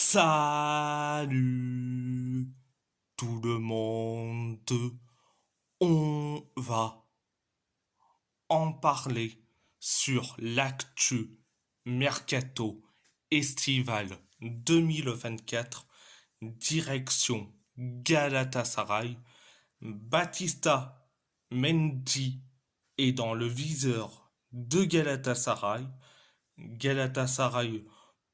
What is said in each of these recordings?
Salut tout le monde, on va en parler sur l'actu Mercato estival 2024, direction Galatasaray. Batista Mendy est dans le viseur de Galatasaray. Galatasaray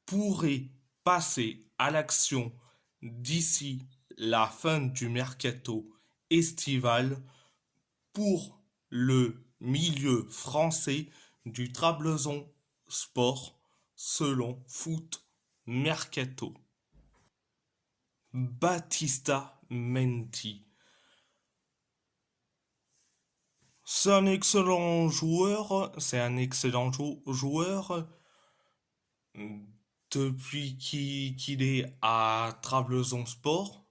pourrait passer à l'action d'ici la fin du mercato estival pour le milieu français du Trabzon Sport selon Foot Mercato. Batista Mendy. C'est un excellent joueur, depuis qu'il est à Trabzonspor.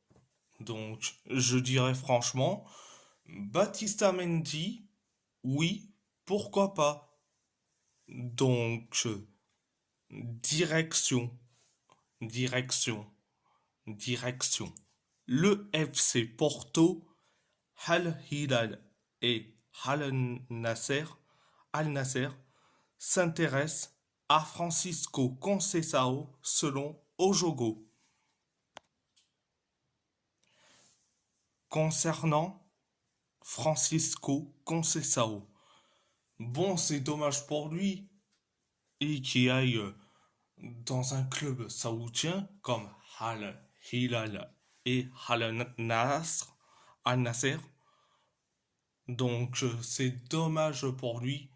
Donc, je dirais franchement, Batista Mendy, oui, pourquoi pas. Donc, direction, direction, direction. Le FC Porto, Al Hilal et Al Nasser s'intéressent à Francisco Conceição selon Ojogo. Concernant Francisco Conceição, bon, c'est dommage pour lui et qu'il aille dans un club saoudien comme Al Hilal et Al Nasser. Donc c'est dommage pour lui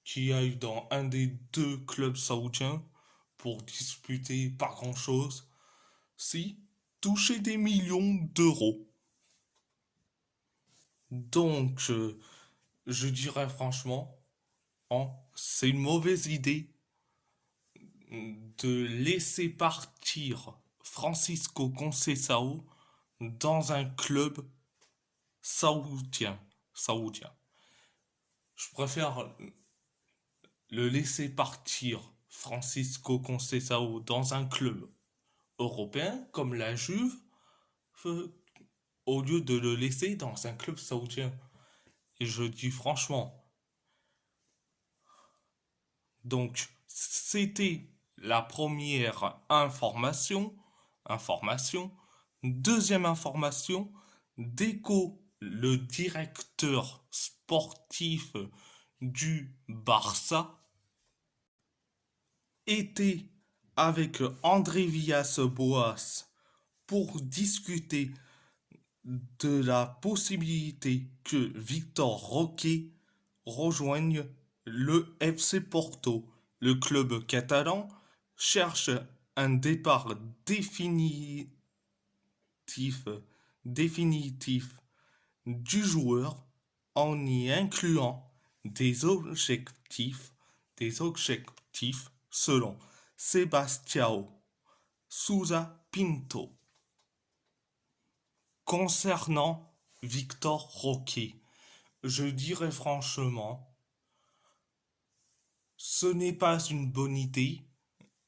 qu'il aille dans un des deux clubs saoudiens pour disputer pas grand-chose, si toucher des millions d'euros. Donc je dirais franchement, c'est une mauvaise idée de laisser partir Francisco Conceição dans un club saoudien. Je préfère le laisser partir Francisco Conceição dans un club européen comme la Juve au lieu de le laisser dans un club saoudien. Et je dis franchement. Donc, c'était la première information. Deuxième information, Deco, le directeur sportif du Barça, était avec André Villas-Boas pour discuter de la possibilité que Victor Roque rejoigne le FC Porto. Le club catalan cherche un départ définitif du joueur en y incluant des objectifs selon Sebastião Sousa Pinto. Concernant Victor Roque, je dirais franchement, ce n'est pas une bonne idée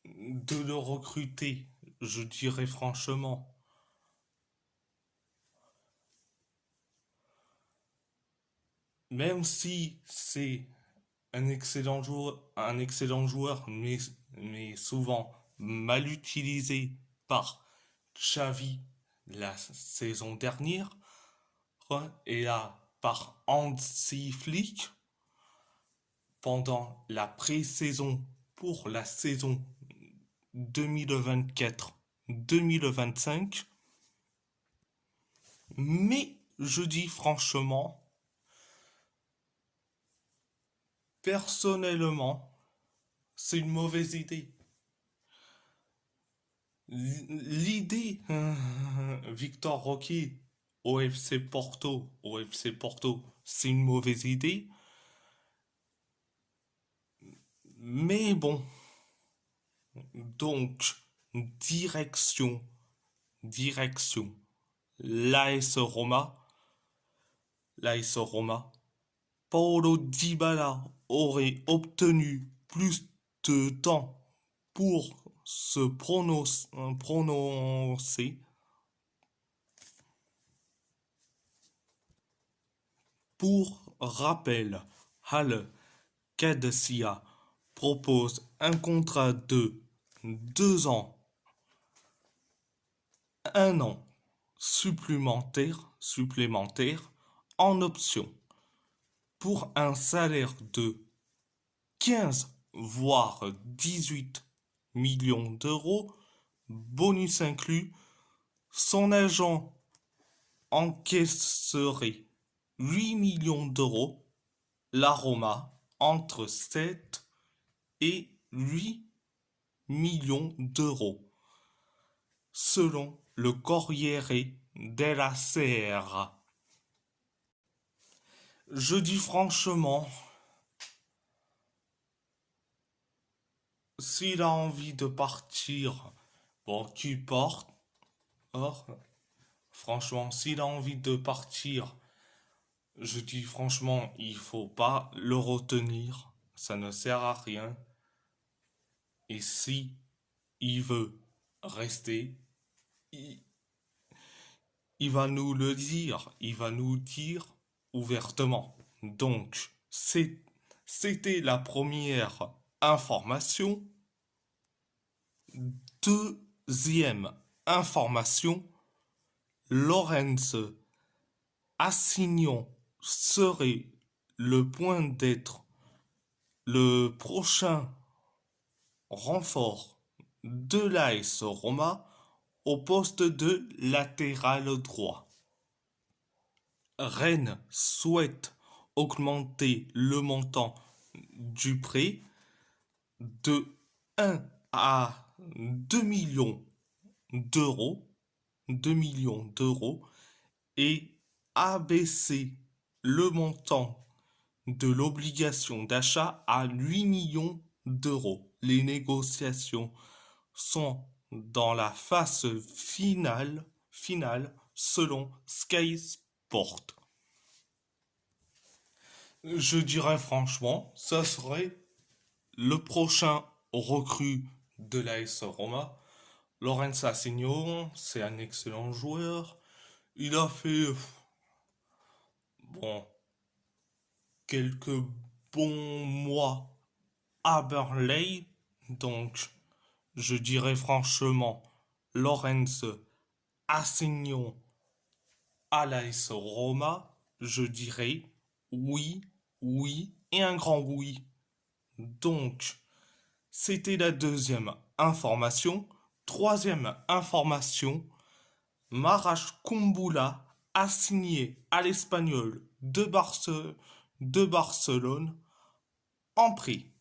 de le recruter, je dirais franchement. Même si c'est un excellent joueur, mais souvent mal utilisé par Xavi la saison dernière, et là par Hansi Flick pendant la pré-saison pour la saison 2024-2025. Mais je dis franchement, personnellement, c'est une mauvaise idée. L'idée Victor Roque au FC Porto, c'est une mauvaise idée. Mais bon, donc direction, l'AS Roma, Paulo Dybala aurait obtenu plus de temps pour se prononcer. Pour rappel, Al Qadsiya propose un contrat de 2 ans, 1 an supplémentaire en option pour un salaire de 15 voire 18 millions d'euros, bonus inclus. Son agent encaisserait 8 millions d'euros, la Roma entre 7 et 8 millions d'euros, selon le Corriere della Sera. Je dis franchement, s'il a envie de partir, bon, qu'il porte. Or, franchement, s'il a envie de partir, je dis franchement, il faut pas le retenir. Ça ne sert à rien. Et si il veut rester, il, il va nous le dire. Il va nous dire ouvertement. Donc, c'était la première information. Deuxième information, Laurens Assignon serait le point d'être le prochain renfort de l'AS Roma au poste de latéral droit. Rennes souhaite augmenter le montant du prêt de 1 à 2 millions d'euros, 2 millions d'euros et abaisser le montant de l'obligation d'achat à 8 millions d'euros. Les négociations sont dans la phase finale selon Sky Sport. Je dirais franchement, ça serait le prochain recrue de l'AS Roma. Laurens Assignon, c'est un excellent joueur. Il a fait bon quelques bons mois à Burnley, donc je dirais franchement Laurens Assignon à l'AS Roma, je dirais oui, oui et un grand oui. Donc, c'était la deuxième information. Troisième information, Marash Kumbula a signé à l'Espagnol de Barcelone en prix.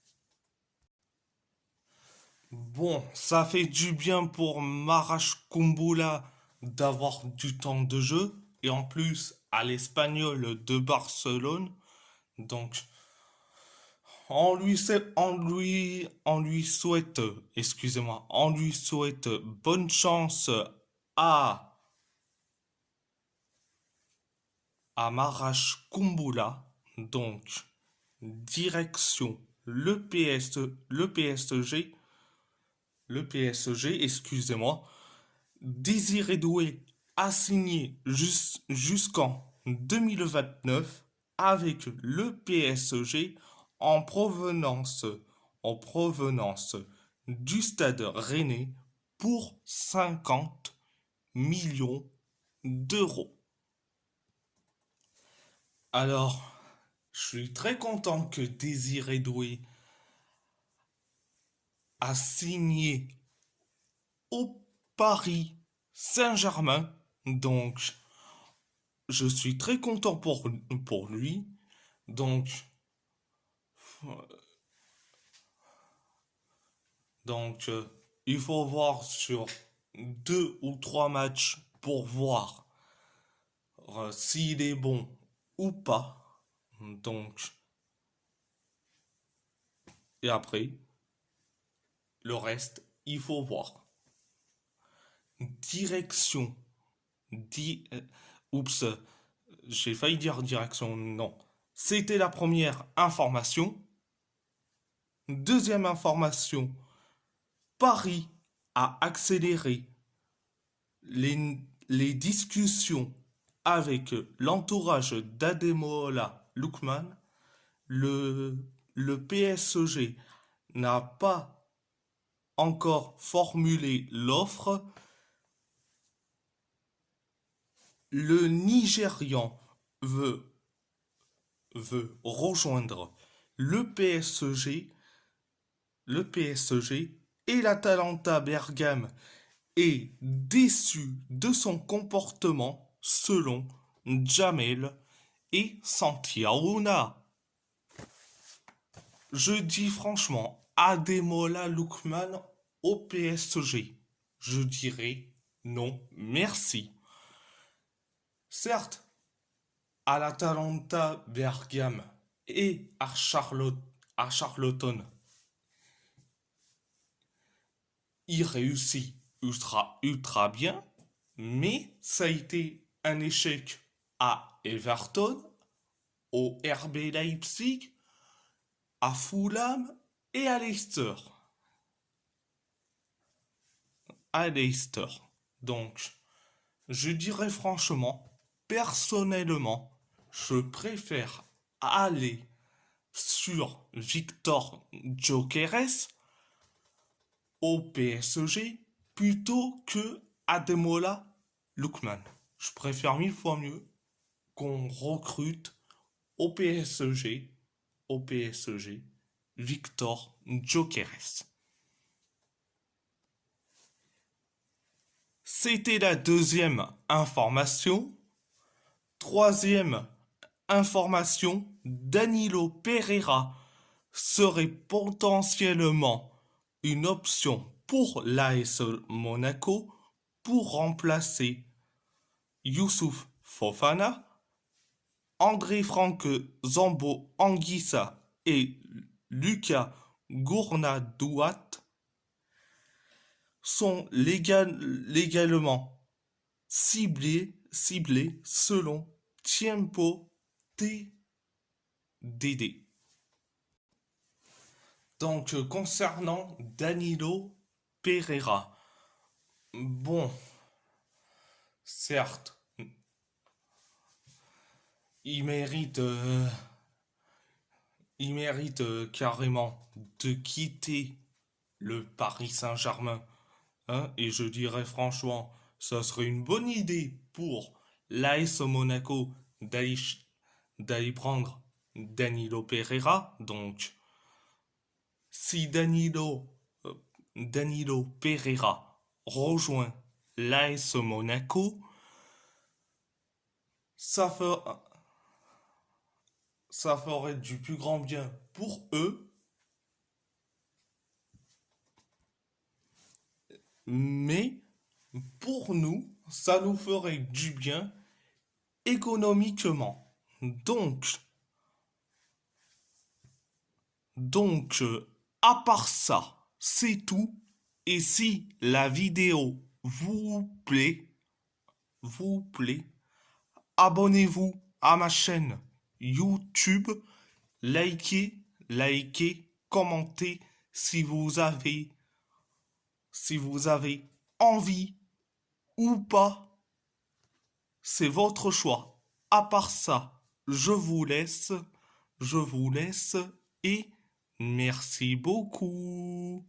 Bon, ça fait du bien pour Marash Kumbula d'avoir du temps de jeu et en plus à l'Espagnol de Barcelone. Donc, on lui souhaite bonne chance à, à Marash Kumbula. Donc, direction le PSG, excusez-moi. Désiré Doué a signé jusqu'en 2029 avec le PSG en provenance, en provenance du Stade Rennais pour 50 millions d'euros. Alors, je suis très content que Désiré Doué a signé au Paris Saint-Germain. Donc, je suis très content pour lui. Donc, il faut voir sur 2 ou 3 matchs pour voir s'il est bon ou pas. Donc, et après, le reste, il faut voir. Direction. Oups, j'ai failli dire direction, non. C'était la première information. Deuxième information, Paris à accélérer les discussions avec l'entourage d'Ademola Lookman, le PSG n'a pas encore formulé l'offre. Le Nigérian veut rejoindre le PSG, et l'Atalanta Bergame est déçu de son comportement selon Jamel et Santiauna. Je dis franchement, Ademola Lookman au PSG. Je dirais non, merci. Certes, à l'Atalanta Bergame et à Charlotten, il réussit ultra bien, mais ça a été un échec à Everton, au RB Leipzig, à Fulham et à Leicester. Donc, je dirais franchement, personnellement, je préfère aller sur Victor Gyökeres au PSG plutôt que Ademola Lookman. Je préfère mille fois mieux qu'on recrute au PSG, Victor Gyökeres. C'était la deuxième information. Troisième information, Danilo Pereira serait potentiellement une option pour l'AS Monaco pour remplacer Youssouf Fofana, André-Franck Zambo Anguissa et Lucas Gournadouat sont légalement ciblés selon Tiempo TDD. Donc, concernant Danilo Pereira, bon, certes, il mérite, carrément de quitter le Paris Saint-Germain. Hein, et je dirais franchement, ça serait une bonne idée pour l'AS Monaco d'aller prendre Danilo Pereira. Donc, si Danilo Pereira rejoint l'AS Monaco, ça ferait du plus grand bien pour eux, mais pour nous, ça nous ferait du bien économiquement. Donc, à part ça, c'est tout. Et si la vidéo vous plaît, abonnez-vous à ma chaîne YouTube, likez, commentez si vous avez envie ou pas. C'est votre choix. À part ça, je vous laisse et merci beaucoup.